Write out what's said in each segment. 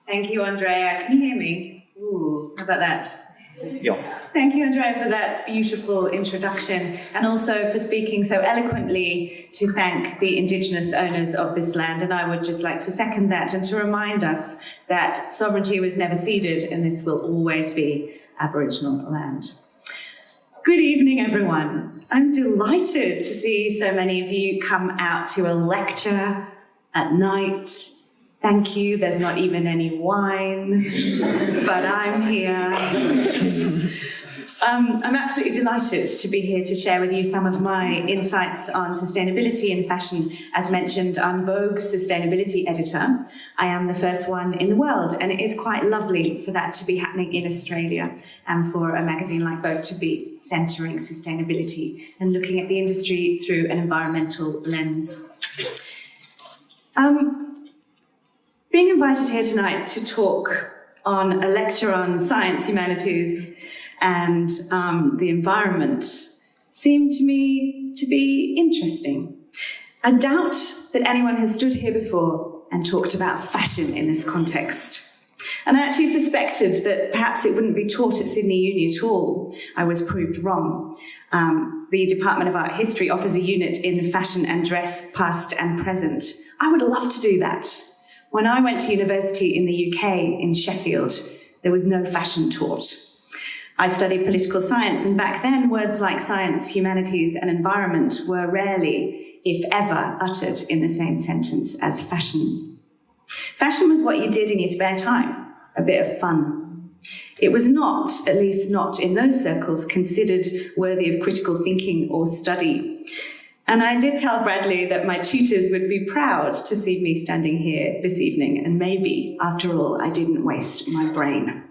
Thank you, Andrea. Can you hear me? Ooh, how about that? Yeah. Thank you, Andrea, for that beautiful introduction, and also for speaking so eloquently to thank the Indigenous owners of this land. And I would just like to second that and to remind us that sovereignty was never ceded, and this will always be Aboriginal land. Good evening, everyone. I'm delighted to see so many of you come out to a lecture at night. Thank you, there's not even any wine, but I'm here. I'm absolutely delighted to be here to share with you some of my insights on sustainability in fashion. As mentioned, I'm Vogue's sustainability editor. I am the first one in the world, and it is quite lovely for that to be happening in Australia and for a magazine like Vogue to be centering sustainability and looking at the industry through an environmental lens. Being invited here tonight to talk on a lecture on science, humanities, and the environment seemed to me to be interesting. I doubt that anyone has stood here before and talked about fashion in this context. And I actually suspected that perhaps it wouldn't be taught at Sydney Uni at all. I was proved wrong. The Department of Art History offers a unit in fashion and dress, past and present. I would love to do that. When I went to university in the UK, in Sheffield, there was no fashion taught. I studied political science, and back then words like science, humanities, and environment were rarely, if ever, uttered in the same sentence as fashion. Fashion was what you did in your spare time, a bit of fun. It was not, at least not in those circles, considered worthy of critical thinking or study. And I did tell Bradley that my tutors would be proud to see me standing here this evening, and maybe, after all, I didn't waste my brain.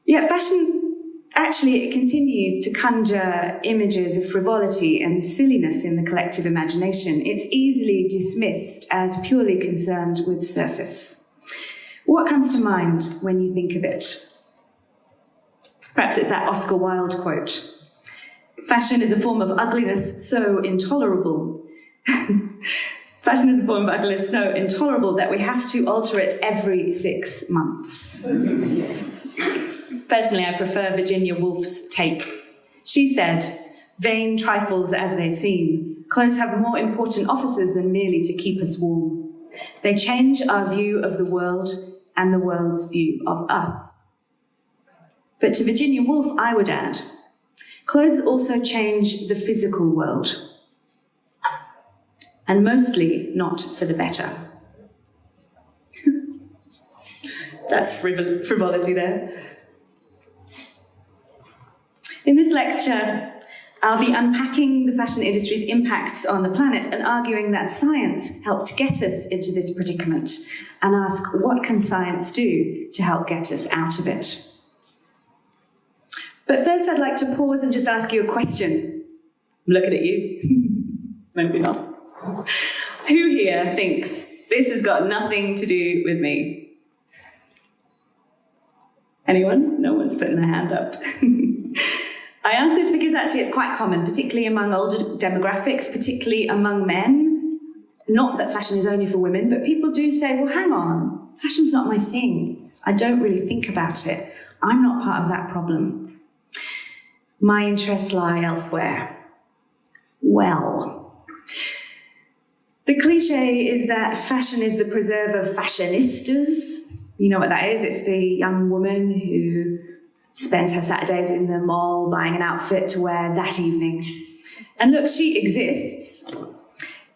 Yet fashion, actually, it continues to conjure images of frivolity and silliness in the collective imagination. It's easily dismissed as purely concerned with surface. What comes to mind when you think of it? Perhaps it's that Oscar Wilde quote. Fashion is a form of ugliness so intolerable. Fashion is a form of ugliness so intolerable that we have to alter it every 6 months. Personally, I prefer Virginia Woolf's take. She said, "Vain trifles as they seem, clothes have more important offices than merely to keep us warm. They change our view of the world and the world's view of us." But to Virginia Woolf, I would add, clothes also change the physical world, and mostly not for the better. That's frivolity there. In this lecture, I'll be unpacking the fashion industry's impacts on the planet and arguing that science helped get us into this predicament, and ask, what can science do to help get us out of it? But first, I'd like to pause and just ask you a question. I'm looking at you. Maybe not. Who here thinks this has got nothing to do with me? Anyone? No one's putting their hand up. I ask this because actually it's quite common, particularly among older demographics, particularly among men. Not that fashion is only for women, but people do say, well, hang on, fashion's not my thing. I don't really think about it. I'm not part of that problem. My interests lie elsewhere. Well, the cliche is that fashion is the preserve of fashionistas. You know what that is? It's the young woman who spends her Saturdays in the mall buying an outfit to wear that evening. And look, she exists.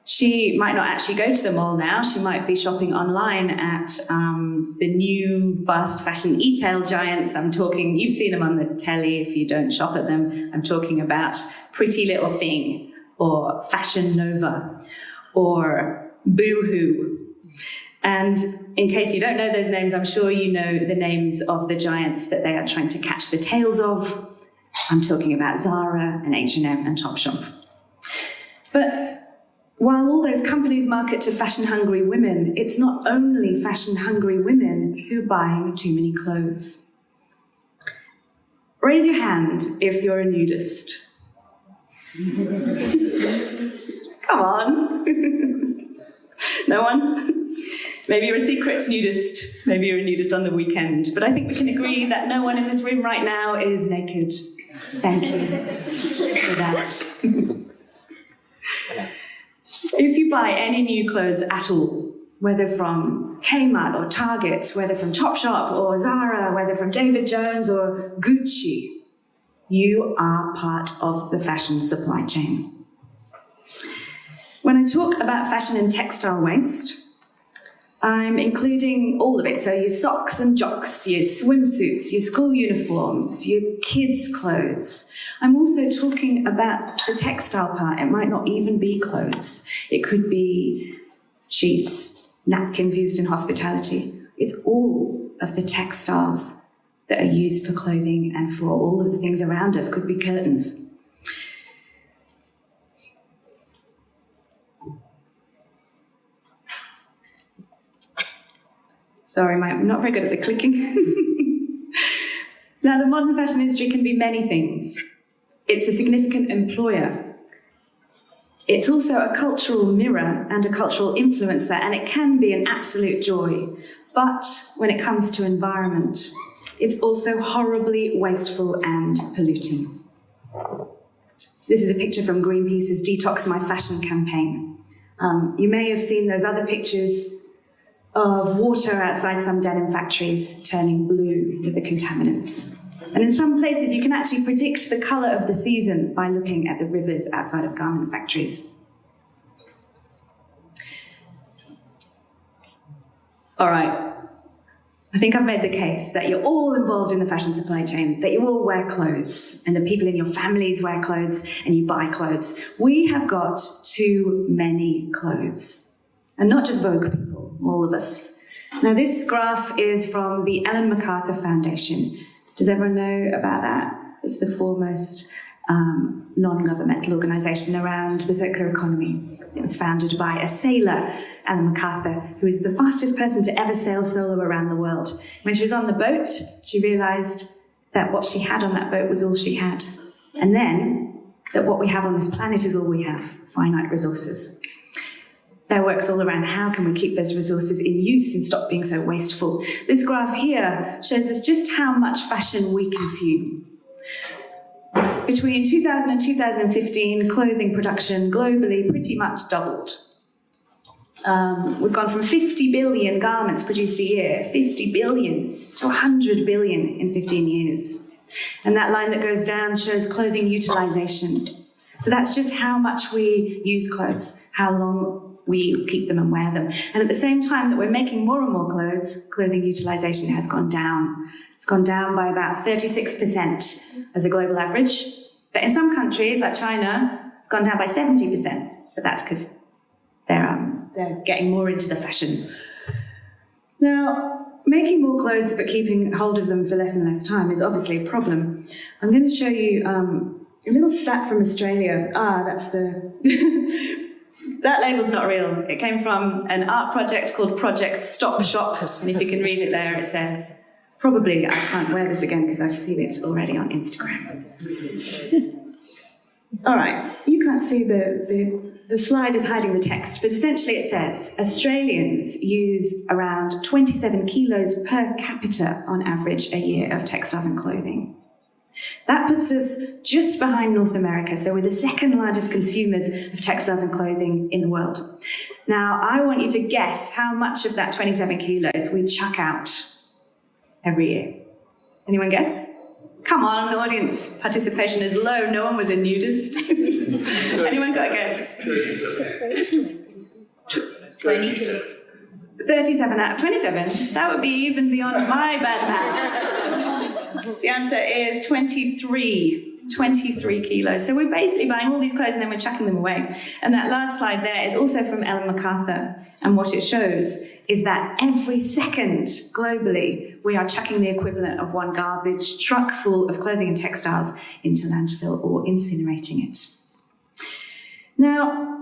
She might not actually go to the mall now. She might be shopping online at the new fast fashion e-tail giants. I'm talking, you've seen them on the telly if you don't shop at them. I'm talking about Pretty Little Thing, or Fashion Nova, or Boohoo. And in case you don't know those names, I'm sure you know the names of the giants that they are trying to catch the tails of. I'm talking about Zara and H&M and Topshop. But while all those companies market to fashion-hungry women, it's not only fashion-hungry women who are buying too many clothes. Raise your hand if you're a nudist. Come on. No one? Maybe you're a secret nudist. Maybe you're a nudist on the weekend. But I think we can agree that no one in this room right now is naked. Thank you for that. If you buy any new clothes at all, whether from Kmart or Target, whether from Topshop or Zara, whether from David Jones or Gucci, you are part of the fashion supply chain. When I talk about fashion and textile waste, I'm including all of it. So your socks and jocks, your swimsuits, your school uniforms, your kids' clothes. I'm also talking about the textile part. It might not even be clothes. It could be sheets, napkins used in hospitality. It's all of the textiles that are used for clothing and for all of the things around us. Could be curtains. Sorry, I'm not very good at the clicking. Now, the modern fashion industry can be many things. It's a significant employer. It's also a cultural mirror and a cultural influencer, and it can be an absolute joy. But when it comes to environment, it's also horribly wasteful and polluting. This is a picture from Greenpeace's Detox My Fashion campaign. You may have seen those other pictures of water outside some denim factories turning blue with the contaminants. And in some places, you can actually predict the colour of the season by looking at the rivers outside of garment factories. All right, I think I've made the case that you're all involved in the fashion supply chain, that you all wear clothes, and the people in your families wear clothes, and you buy clothes. We have got too many clothes. And not just Vogue people, all of us. Now, this graph is from the Ellen MacArthur Foundation. Does everyone know about that? It's the foremost non-governmental organisation around the circular economy. It was founded by a sailor, Ellen MacArthur, who is the fastest person to ever sail solo around the world. When she was on the boat, she realised that what she had on that boat was all she had. And then, that what we have on this planet is all we have, finite resources. Their work's all around how can we keep those resources in use and stop being so wasteful. This graph here shows us just how much fashion we consume. Between 2000 and 2015, clothing production globally pretty much doubled. We've gone from 50 billion garments produced a year, 50 billion, to 100 billion in 15 years. And that line that goes down shows clothing utilization. So that's just how much we use clothes, how long we keep them and wear them. And at the same time that we're making more and more clothes, clothing utilization has gone down. It's gone down by about 36% as a global average. But in some countries, like China, it's gone down by 70%. But that's because they're getting more into the fashion. Now, making more clothes but keeping hold of them for less and less time is obviously a problem. I'm going to show you a little stat from Australia. That's the... That label's not real. It came from an art project called Project Stop Shop. And if you can read it there, it says, probably I can't wear this again because I've seen it already on Instagram. All right, you can't see the slide is hiding the text, but essentially it says, Australians use around 27 kilos per capita on average a year of textiles and clothing. That puts us just behind North America, so we're the second largest consumers of textiles and clothing in the world. Now, I want you to guess how much of that 27 kilos we chuck out every year. Anyone guess? Come on, audience participation is low. No one was a nudist. Anyone got a guess? 20. 37 out of 27. That would be even beyond my bad maths. The answer is 23 kilos. So we're basically buying all these clothes and then we're chucking them away. And that last slide there is also from Ellen MacArthur. And what it shows is that every second globally, we are chucking the equivalent of one garbage truck full of clothing and textiles into landfill or incinerating it. Now,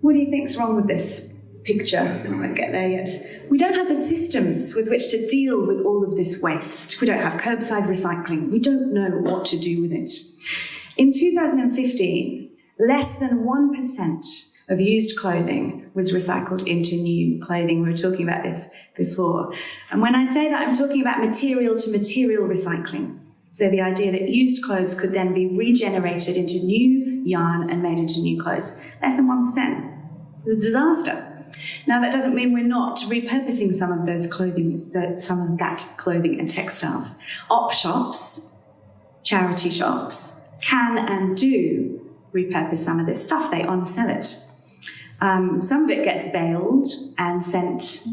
what do you think's wrong with this picture? I won't get there yet. We don't have the systems with which to deal with all of this waste. We don't have curbside recycling. We don't know what to do with it. In 2015, less than 1% of used clothing was recycled into new clothing. We were talking about this before. And when I say that, I'm talking about material to material recycling. So the idea that used clothes could then be regenerated into new yarn and made into new clothes. Less than 1%. It's a disaster. Now, that doesn't mean we're not repurposing some of those clothing, some of that clothing and textiles. Op shops, charity shops, can and do repurpose some of this stuff. They on-sell it. Some of it gets baled and sent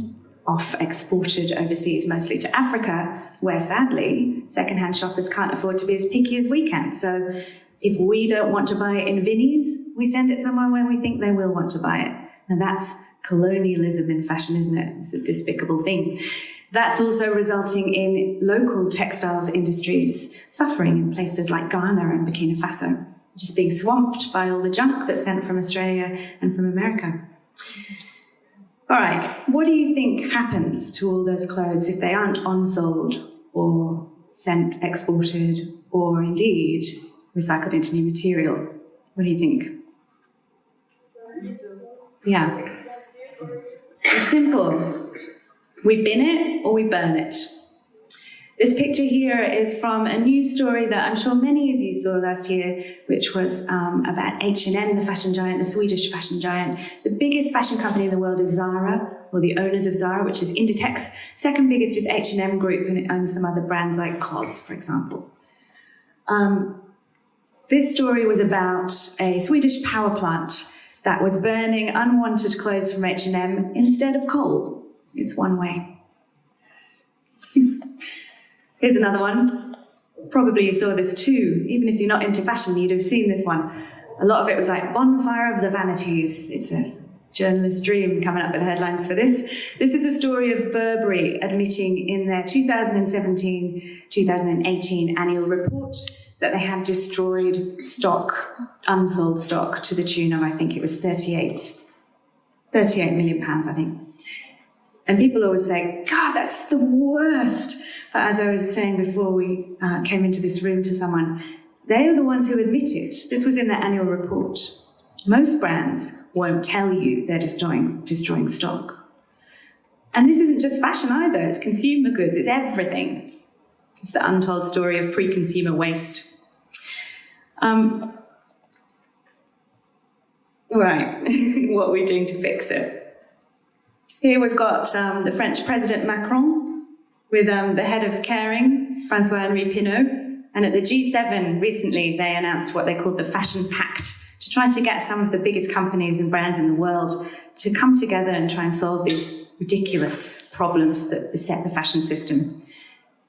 off, exported overseas, mostly to Africa, where sadly, second-hand shoppers can't afford to be as picky as we can. So if we don't want to buy it in Vinnie's, we send it somewhere where we think they will want to buy it. And that's colonialism in fashion, isn't it? It's a despicable thing. That's also resulting in local textiles industries suffering in places like Ghana and Burkina Faso, just being swamped by all the junk that's sent from Australia and from America. All right, what do you think happens to all those clothes if they aren't on-sold or sent, exported, or indeed recycled into new material? What do you think? Yeah. It's simple. We bin it or we burn it. This picture here is from a news story that I'm sure many of you saw last year, which was about H&M, the fashion giant, the Swedish fashion giant. The biggest fashion company in the world is Zara, or the owners of Zara, which is Inditex. Second biggest is H&M Group, and it owns some other brands like COS, for example. This story was about a Swedish power plant that was burning unwanted clothes from H&M instead of coal. It's one way. Here's another one. Probably you saw this too. Even if you're not into fashion, you'd have seen this one. A lot of it was like Bonfire of the Vanities. It's a journalist's dream coming up with headlines for this. This is the story of Burberry admitting in their 2017-2018 annual report that they had destroyed stock, unsold stock, to the tune of, I think it was 38 million pounds, I think. And people always say, God, that's the worst. But as I was saying before we came into this room to someone, they are the ones who admitted. This was in their annual report. Most brands won't tell you they're destroying stock. And this isn't just fashion either. It's consumer goods. It's everything. It's the untold story of pre-consumer waste. Right, what are we doing to fix it? Here we've got the French President Macron with the head of caring, François-Henri Pinault. And at the G7 recently, they announced what they called the Fashion Pact to try to get some of the biggest companies and brands in the world to come together and try and solve these ridiculous problems that beset the fashion system.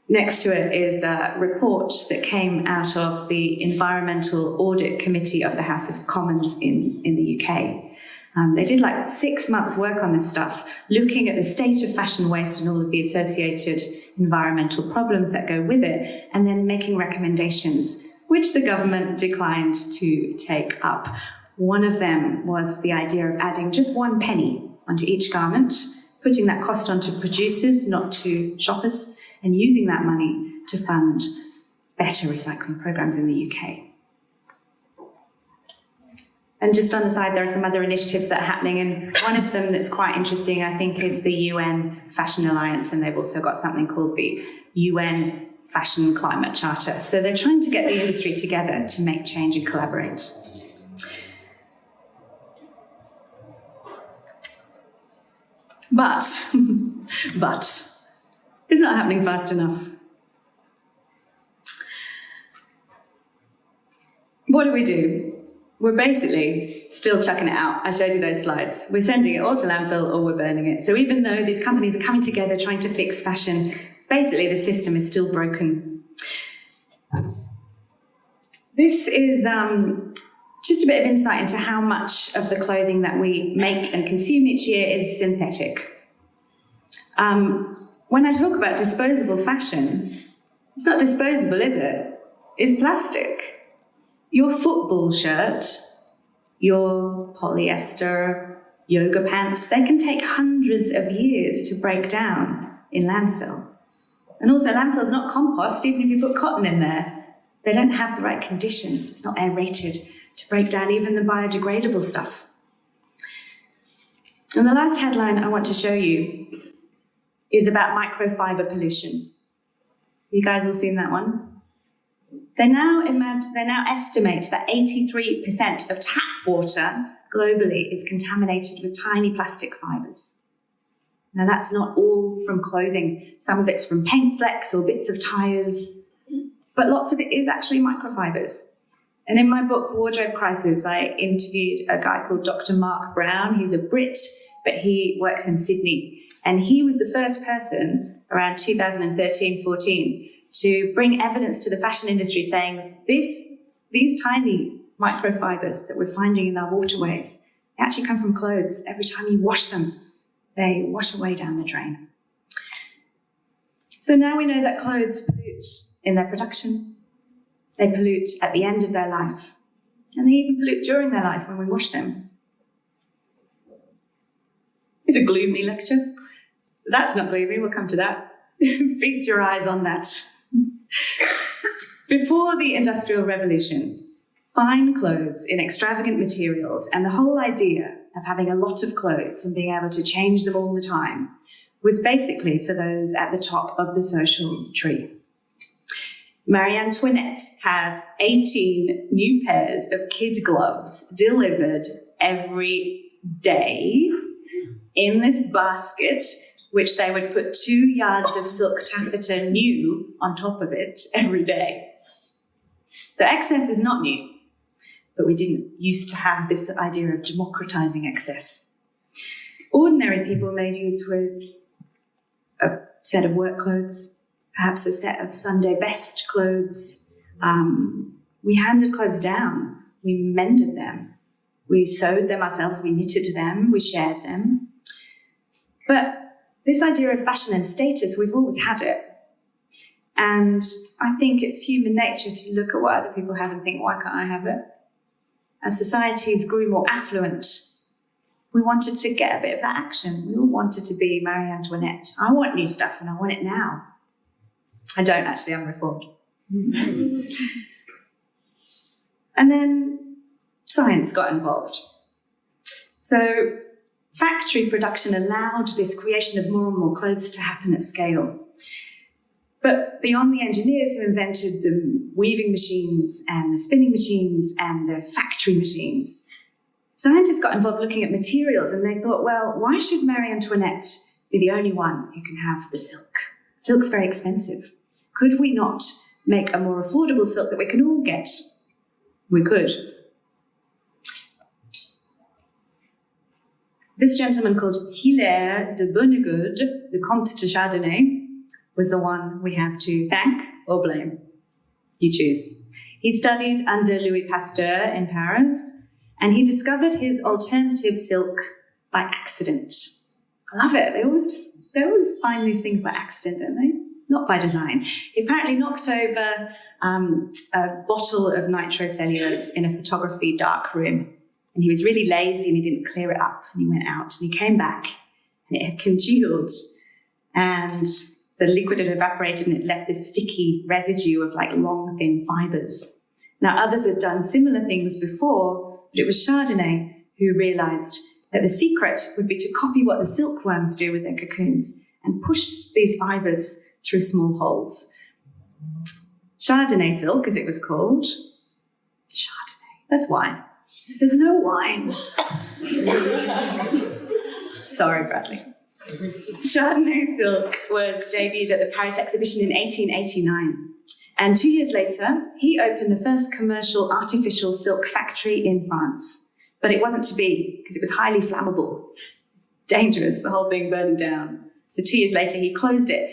Next to it is a report that came out of the Environmental Audit Committee of the House of Commons in the UK. They did like 6 months work on this stuff, looking at the state of fashion waste and all of the associated environmental problems that go with it, and then making recommendations, which the government declined to take up. One of them was the idea of adding just 1 penny onto each garment, putting that cost onto producers, not to shoppers, and using that money to fund better recycling programs in the UK. And just on the side, there are some other initiatives that are happening, and one of them that's quite interesting, I think, is the UN Fashion Alliance, and they've also got something called the UN Fashion Climate Charter. So they're trying to get the industry together to make change and collaborate. But it's not happening fast enough. What do? We're basically still chucking it out. I showed you those slides. We're sending it all to landfill or we're burning it. So even though these companies are coming together trying to fix fashion, basically the system is still broken. This is just a bit of insight into how much of the clothing that we make and consume each year is synthetic. When I talk about disposable fashion, it's not disposable, is it? It's plastic. Your football shirt, your polyester yoga pants, they can take hundreds of years to break down in landfill. And also landfill's not compost, even if you put cotton in there. They don't have the right conditions. It's not aerated to break down even the biodegradable stuff. And the last headline I want to show you is about microfiber pollution. You guys all seen that one? They now estimate that 83% of tap water globally is contaminated with tiny plastic fibers. Now that's not all from clothing. Some of it's from paint flecks or bits of tires, but lots of it is actually microfibers. And in my book, Wardrobe Crisis, I interviewed a guy called Dr. Mark Brown. He's a Brit, but he works in Sydney. And he was the first person around 2013-14 to bring evidence to the fashion industry saying these tiny microfibers that we're finding in our waterways, they actually come from clothes. Every time you wash them, they wash away down the drain. So now we know that clothes pollute in their production. They pollute at the end of their life. And they even pollute during their life when we wash them. It's a gloomy lecture. That's not gloomy, we'll come to that. Feast your eyes on that. Before the Industrial Revolution, fine clothes in extravagant materials and the whole idea of having a lot of clothes and being able to change them all the time was basically for those at the top of the social tree. Marie Antoinette had 18 new pairs of kid gloves delivered every day in this basket, which they would put 2 yards of silk taffeta new on top of it every day. So excess is not new, but we didn't used to have this idea of democratizing excess. Ordinary people made use with a set of work clothes, perhaps a set of Sunday best clothes. We handed clothes down, we mended them, we sewed them ourselves, we knitted them, we shared them. But this idea of fashion and status, we've always had it. And I think it's human nature to look at what other people have and think, why can't I have it? As societies grew more affluent, we wanted to get a bit of that action. We all wanted to be Marie Antoinette. I want new stuff and I want it now. I don't actually, I'm reformed. And then science got involved. So factory production allowed this creation of more and more clothes to happen at scale. But beyond the engineers who invented the weaving machines and the spinning machines and the factory machines, scientists got involved looking at materials and they thought, well, why should Marie Antoinette be the only one who can have the silk? Silk's very expensive. Could we not make a more affordable silk that we can all get? We could. This gentleman called Hilaire de Bonnegood, the Comte de Chardonnay, was the one we have to thank or blame. You choose. He studied under Louis Pasteur in Paris, and he discovered his alternative silk by accident. I love it. They always find these things by accident, don't they? Not by design. He apparently knocked over a bottle of nitrocellulose in a photography dark room. And he was really lazy and he didn't clear it up. And he went out and he came back and it had congealed and the liquid had evaporated and it left this sticky residue of like long, thin fibers. Now, others had done similar things before, but it was Chardonnay who realized that the secret would be to copy what the silkworms do with their cocoons and push these fibers through small holes. Chardonnay silk, as it was called. Chardonnay, that's wine. There's no wine. Sorry, Bradley. Chardonnay silk was debuted at the Paris exhibition in 1889. And 2 years later, he opened the first commercial artificial silk factory in France. But it wasn't to be, because it was highly flammable. Dangerous, the whole thing burning down. So 2 years later, he closed it.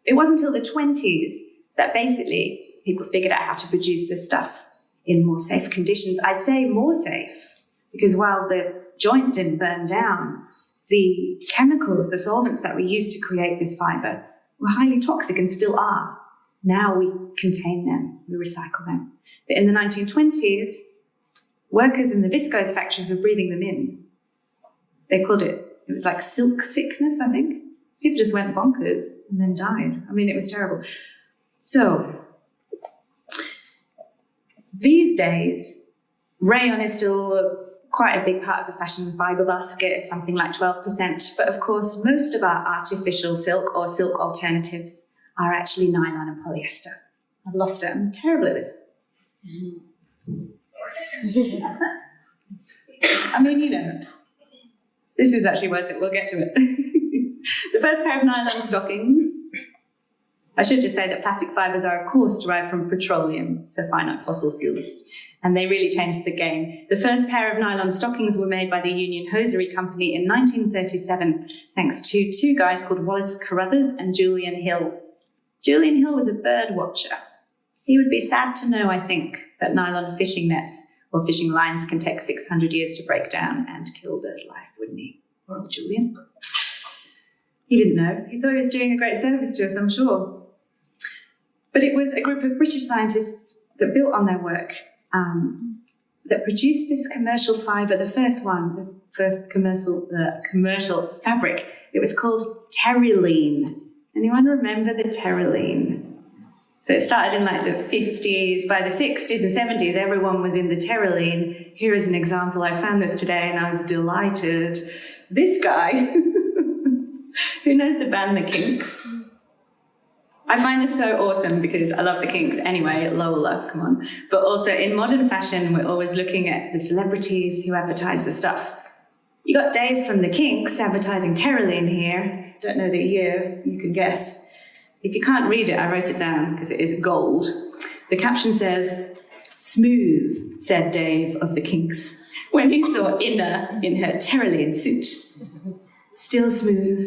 It wasn't until the 20s that basically people figured out how to produce this stuff in more safe conditions. I say more safe because while the joint didn't burn down, the chemicals, the solvents that we used to create this fiber were highly toxic and still are. Now we contain them, we recycle them. But in the 1920s, workers in the viscose factories were breathing them in. They called it was like silk sickness, I think. People just went bonkers and then died. I mean, it was terrible. So These days, rayon is still quite a big part of the fashion fibre basket, something like 12%. But of course, most of our artificial silk or silk alternatives are actually nylon and polyester. I've lost it. I'm terrible at this. I mean, you know, this is actually worth it. We'll get to it. The first pair of nylon stockings. I should just say that plastic fibres are, of course, derived from petroleum, so finite fossil fuels, and they really changed the game. The first pair of nylon stockings were made by the Union Hosiery Company in 1937, thanks to two guys called Wallace Carruthers and Julian Hill. Julian Hill was a bird watcher. He would be sad to know, I think, that nylon fishing nets or fishing lines can take 600 years to break down and kill bird life, wouldn't he? Poor old Julian. He didn't know. He thought he was doing a great service to us, I'm sure. But it was a group of British scientists that built on their work that produced this commercial fibre, the first one, the first commercial fabric. It was called terylene. Anyone remember the terylene? So it started in like the 50s. By the 60s and 70s, everyone was in the terylene. Here is an example. I found this today and I was delighted. This guy, who knows the band The Kinks? I find this so awesome because I love the Kinks anyway, Lola, come on. But also in modern fashion, we're always looking at the celebrities who advertise the stuff. You got Dave from the Kinks advertising terylene here. Don't know the year, you can guess. If you can't read it, I wrote it down because it is gold. The caption says, "Smooth," said Dave of the Kinks, when he saw Inna in her terylene suit. "Still smooth,"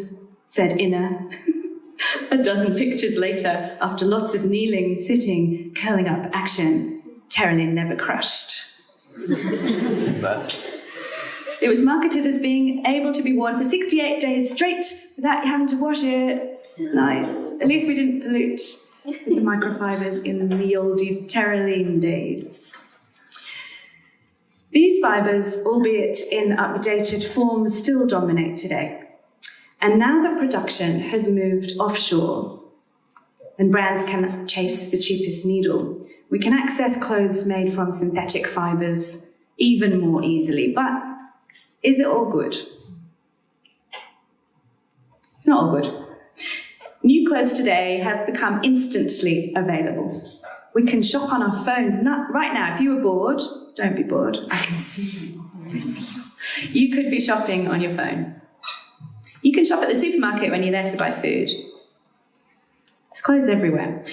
said Inna. A dozen pictures later, after lots of kneeling, sitting, curling up action, terylene never crushed. It was marketed as being able to be worn for 68 days straight without having to wash it. Nice. At least we didn't pollute with the microfibers in the oldie terylene days. These fibres, albeit in updated forms, still dominate today. And now that production has moved offshore and brands can chase the cheapest needle, we can access clothes made from synthetic fibres even more easily. But is it all good? It's not all good. New clothes today have become instantly available. We can shop on our phones. Right now, if you were bored, don't be bored. I can see you. I see you. You could be shopping on your phone. You can shop at the supermarket when you're there to buy food. There's clothes everywhere.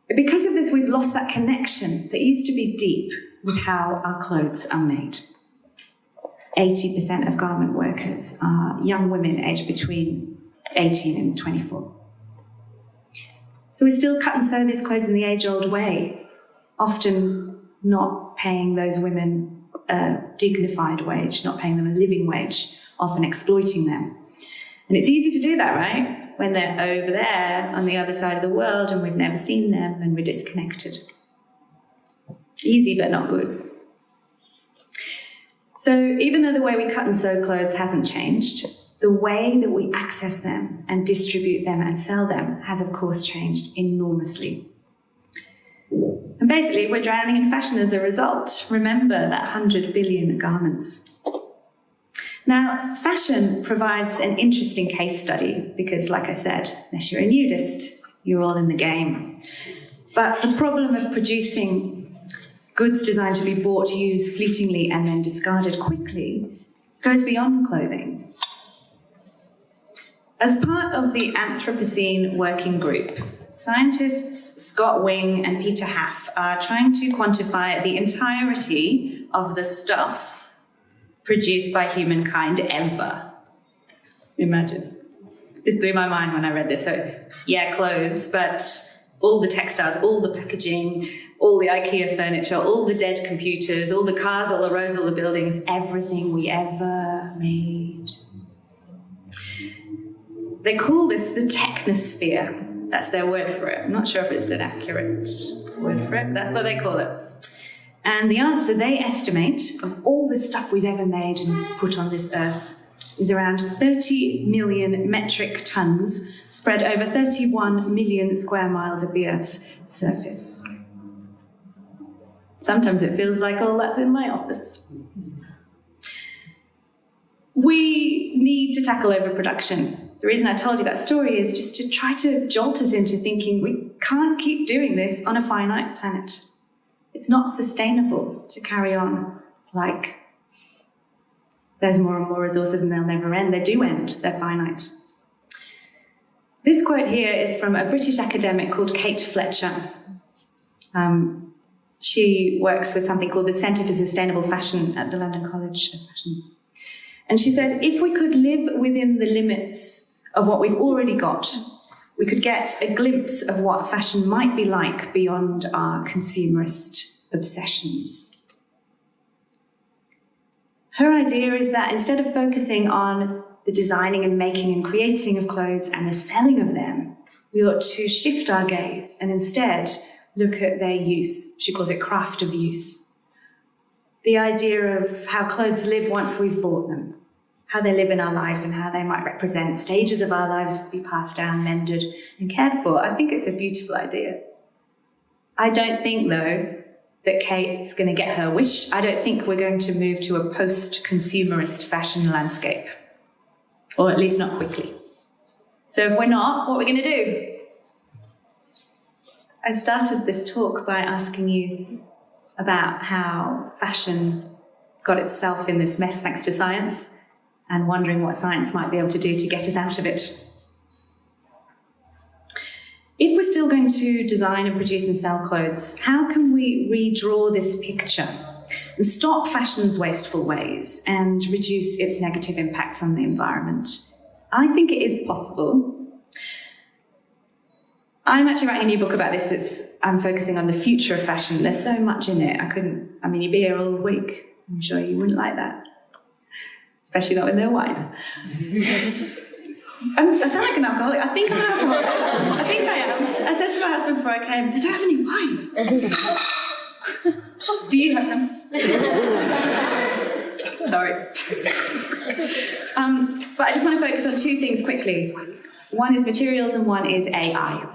But because of this, we've lost that connection that used to be deep with how our clothes are made. 80% of garment workers are young women aged between 18 and 24. So we still cut and sew these clothes in the age-old way, often not paying those women a dignified wage, not paying them a living wage, often exploiting them. And it's easy to do that, right? When they're over there on the other side of the world and we've never seen them and we're disconnected. Easy, but not good. So even though the way we cut and sew clothes hasn't changed, the way that we access them and distribute them and sell them has, of course, changed enormously. And basically, we're drowning in fashion as a result. Remember that 100 billion garments. Now, fashion provides an interesting case study because, like I said, unless you're a nudist, you're all in the game. But the problem of producing goods designed to be bought, used fleetingly, and then discarded quickly goes beyond clothing. As part of the Anthropocene Working Group, scientists Scott Wing and Peter Haff are trying to quantify the entirety of the stuff produced by humankind ever. Imagine. This blew my mind when I read this. So, yeah, clothes, but all the textiles, all the packaging, all the IKEA furniture, all the dead computers, all the cars, all the roads, all the buildings, everything we ever made. They call this the Technosphere. That's their word for it. I'm not sure if it's an accurate word for it. That's what they call it. And the answer they estimate of all the stuff we've ever made and put on this earth is around 30 million metric tons spread over 31 million square miles of the Earth's surface. Sometimes it feels like all that's in my office. We need to tackle overproduction. The reason I told you that story is just to try to jolt us into thinking we can't keep doing this on a finite planet. It's not sustainable to carry on like there's more and more resources and they'll never end. They do end, they're finite. This quote here is from a British academic called Kate Fletcher. She works with something called the Centre for Sustainable Fashion at the London College of Fashion. And she says, if we could live within the limits of what we've already got, we could get a glimpse of what fashion might be like beyond our consumerist obsessions. Her idea is that instead of focusing on the designing and making and creating of clothes and the selling of them, we ought to shift our gaze and instead look at their use. She calls it craft of use. The idea of how clothes live once we've bought them, how they live in our lives and how they might represent stages of our lives, be passed down, mended and cared for. I think it's a beautiful idea. I don't think, though, that Kate's going to get her wish. I don't think we're going to move to a post-consumerist fashion landscape, or at least not quickly. So if we're not, what are we going to do? I started this talk by asking you about how fashion got itself in this mess thanks to science, and wondering what science might be able to do to get us out of it. If we're still going to design and produce and sell clothes, how can we redraw this picture and stop fashion's wasteful ways and reduce its negative impacts on the environment? I think it is possible. I'm actually writing a new book about this. I'm focusing on the future of fashion. There's so much in it. You'd be here all week. I'm sure you wouldn't like that. Especially not with no wine. I sound like an alcoholic. I think I'm an alcoholic. I think I am. I said to my husband before I came, I don't have any wine. Do you have some? Sorry. But I just want to focus on two things quickly. One is materials and one is AI.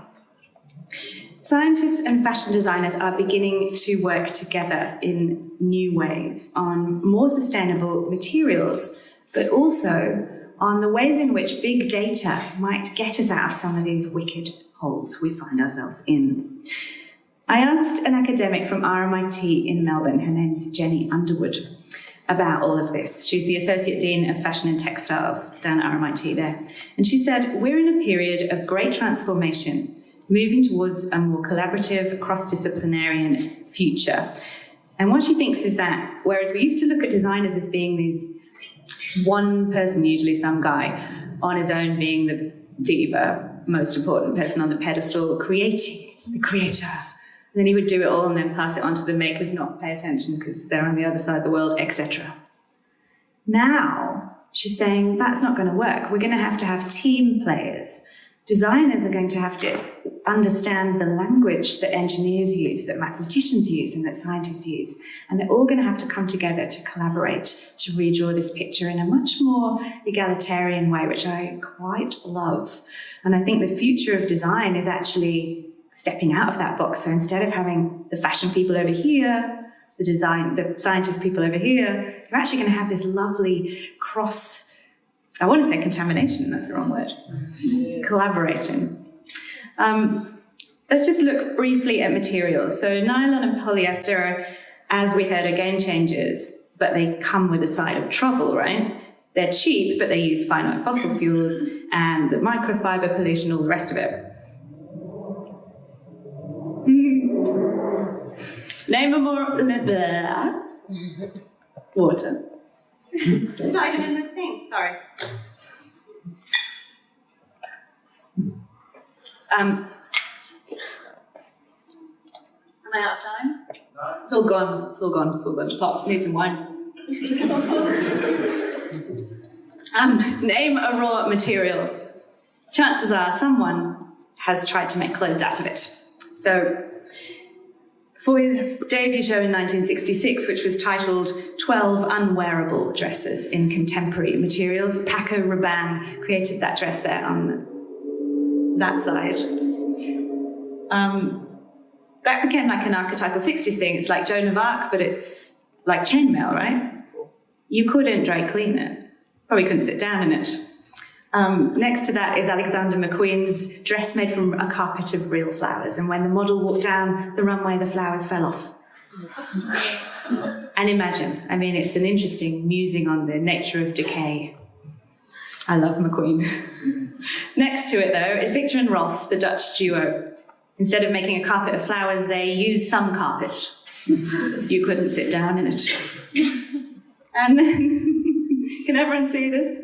Scientists and fashion designers are beginning to work together in new ways on more sustainable materials, but also on the ways in which big data might get us out of some of these wicked holes we find ourselves in. I asked an academic from RMIT in Melbourne, her name's Jenny Underwood, about all of this. She's the Associate Dean of Fashion and Textiles down at RMIT there. And she said, we're in a period of great transformation, moving towards a more collaborative, cross-disciplinary future. And what she thinks is that, whereas we used to look at designers as being these one person, usually some guy, on his own being the diva, most important person on the pedestal, creating, the creator. And then he would do it all and then pass it on to the makers, not pay attention because they're on the other side of the world, etc. Now, she's saying that's not going to work. We're going to have team players. Designers are going to have to understand the language that engineers use, that mathematicians use, and that scientists use. And they're all going to have to come together to collaborate to redraw this picture in a much more egalitarian way, which I quite love. And I think the future of design is actually stepping out of that box. So instead of having the fashion people over here, the scientist people over here, you're actually going to have this lovely I want to say contamination, that's the wrong word. Collaboration. Let's just look briefly at materials. So nylon and polyester, as we heard, are game changers, but they come with a side of trouble, right? They're cheap, but they use finite fossil fuels and the microfiber pollution, all the rest of it. Name a more... Water. It's not even in the thing, sorry. Am I out of time? No. It's all gone. Pop, need some wine. Name a raw material. Chances are someone has tried to make clothes out of it. So, for his debut show in 1966, which was titled 12 Unwearable Dresses in Contemporary Materials, Paco Rabanne created that dress there on that side. that became like an archetypal 60s thing. It's like Joan of Arc, but it's like chainmail, right? You couldn't dry clean it. Probably couldn't sit down in it. Next to that is Alexander McQueen's dress made from a carpet of real flowers. And when the model walked down the runway, the flowers fell off. And imagine, I mean, it's an interesting musing on the nature of decay. I love McQueen. Next to it, though, is Victor and Rolf, the Dutch duo. Instead of making a carpet of flowers, they used some carpet. You couldn't sit down in it. And then, can everyone see this?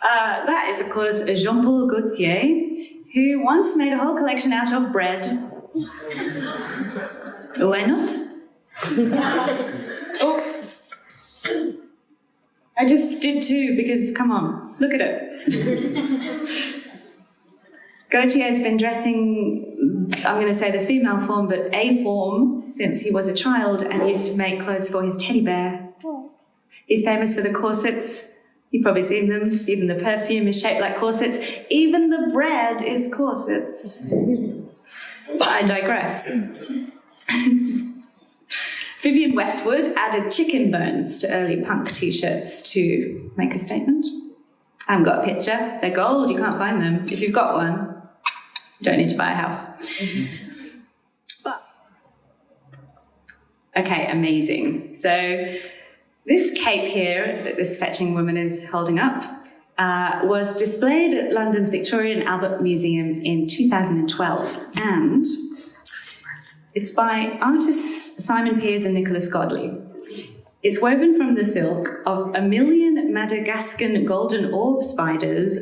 That is, of course, Jean-Paul Gaultier, who once made a whole collection out of bread. Why not? Oh. I just did too, because, come on, look at it. Gaultier's been dressing, I'm going to say the female form, but a form since he was a child and used to make clothes for his teddy bear. He's famous for the corsets. You've probably seen them. Even the perfume is shaped like corsets. Even the bread is corsets. But I digress. Vivienne Westwood added chicken bones to early punk t-shirts to make a statement. I haven't got a picture. They're gold. You can't find them. If you've got one, you don't need to buy a house. But, okay, amazing. So this cape here that this fetching woman is holding up was displayed at London's Victoria and Albert Museum in 2012. And it's by artists Simon Pearce and Nicholas Godley. It's woven from the silk of 1 million Madagascan golden orb spiders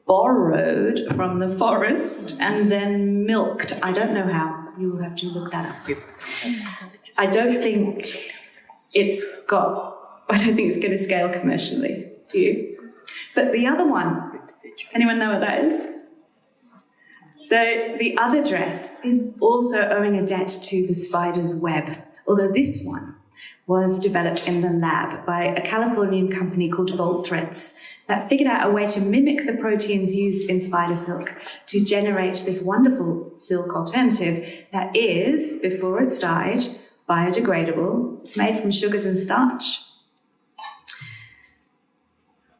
borrowed from the forest and then milked. I don't know how. You will have to look that up. I don't think it's going to scale commercially. Do you? But the other one, anyone know what that is? So the other dress is also owing a debt to the spider's web, although this one was developed in the lab by a Californian company called Bolt Threads that figured out a way to mimic the proteins used in spider silk to generate this wonderful silk alternative that is, before it's dyed, biodegradable. It's made from sugars and starch.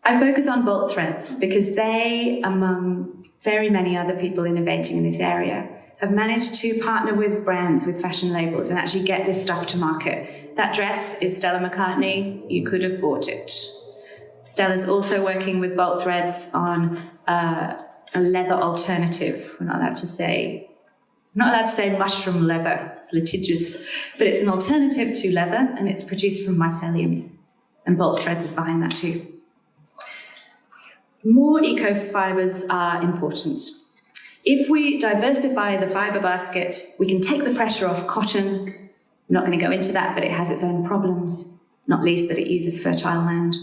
I focus on Bolt Threads because they, among very many other people innovating in this area, have managed to partner with brands, with fashion labels, and actually get this stuff to market. That dress is Stella McCartney. You could have bought it. Stella's also working with Bolt Threads on a leather alternative. We're not allowed to say mushroom leather. It's litigious. But it's an alternative to leather, and it's produced from mycelium. And Bolt Threads is behind that too. More eco-fibres are important. If we diversify the fibre basket, we can take the pressure off cotton. I'm not going to go into that, but it has its own problems, not least that it uses fertile land.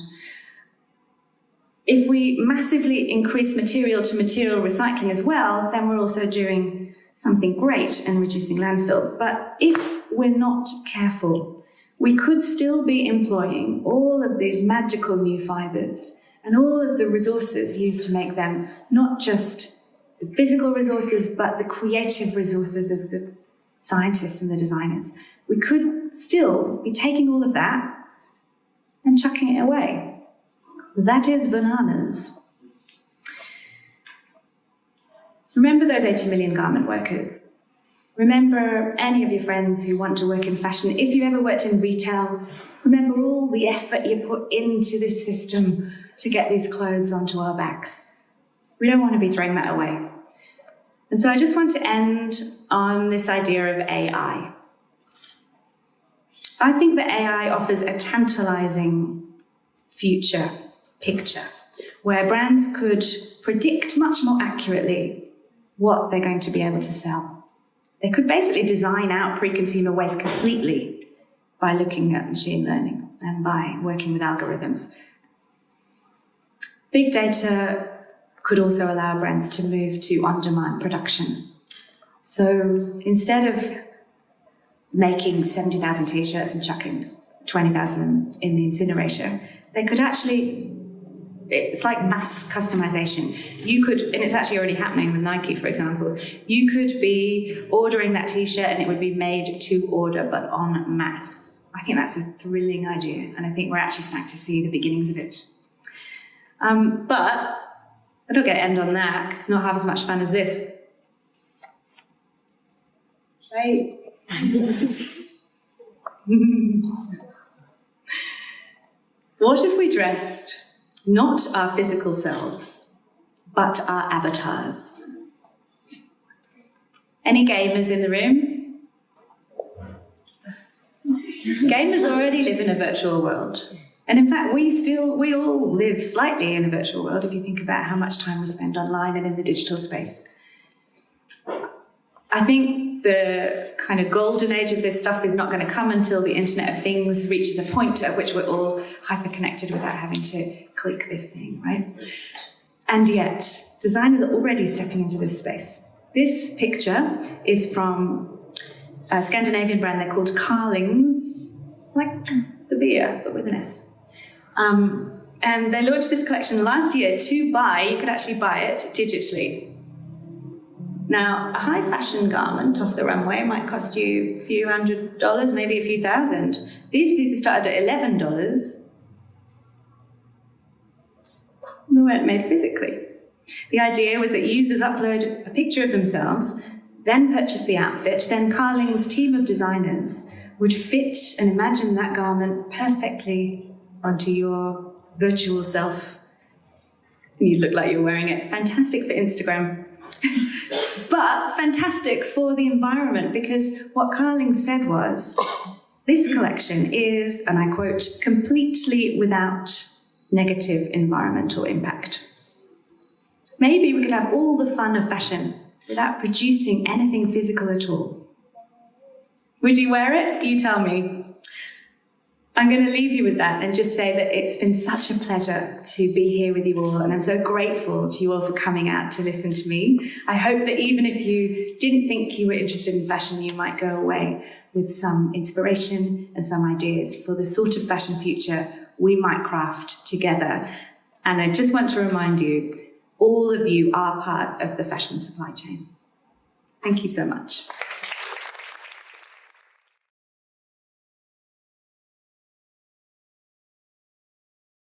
If we massively increase material-to-material recycling as well, then we're also doing something great and reducing landfill. But if we're not careful, we could still be employing all of these magical new fibres and all of the resources used to make them, not just the physical resources, but the creative resources of the scientists and the designers. We could still be taking all of that and chucking it away. That is bananas. Remember those 80 million garment workers. Remember any of your friends who want to work in fashion. If you ever worked in retail, remember all the effort you put into this system to get these clothes onto our backs. We don't want to be throwing that away. And so I just want to end on this idea of AI. I think that AI offers a tantalizing future picture where brands could predict much more accurately what they're going to be able to sell. They could basically design out pre-consumer waste completely by looking at machine learning and by working with algorithms. Big data could also allow brands to move to on-demand production. So instead of making 70,000 t-shirts and chucking 20,000 in the incinerator, they could actually it's like mass customization. You could, and it's actually already happening with Nike, for example, you could be ordering that t-shirt and it would be made to order, but en masse. I think that's a thrilling idea, and I think we're actually starting to see the beginnings of it. But I'm not going to end on that, because it's not half as much fun as this. Right? What if we dressed not our physical selves, but our avatars? Any gamers in the room? Gamers already live in a virtual world. And in fact, we all live slightly in a virtual world if you think about how much time we spend online and in the digital space. I think the kind of golden age of this stuff is not going to come until the Internet of Things reaches a point at which we're all hyper-connected without having to click this thing, right? And yet, designers are already stepping into this space. This picture is from a Scandinavian brand. They're called Carlings, like the beer, but with an S. And they launched this collection last year to buy. You could actually buy it digitally. Now, a high fashion garment off the runway might cost you a few $100, maybe a few thousand. These pieces started at $11. They weren't made physically. The idea was that users upload a picture of themselves, then purchase the outfit, then Carling's team of designers would fit and imagine that garment perfectly onto your virtual self. And you'd look like you're wearing it. Fantastic for Instagram. But fantastic for the environment, because what Carling said was, this collection is, and I quote, completely without negative environmental impact. Maybe we could have all the fun of fashion without producing anything physical at all. Would you wear it? You tell me. I'm going to leave you with that and just say that it's been such a pleasure to be here with you all, and I'm so grateful to you all for coming out to listen to me. I hope that even if you didn't think you were interested in fashion, you might go away with some inspiration and some ideas for the sort of fashion future we might craft together. And I just want to remind you, all of you are part of the fashion supply chain. Thank you so much.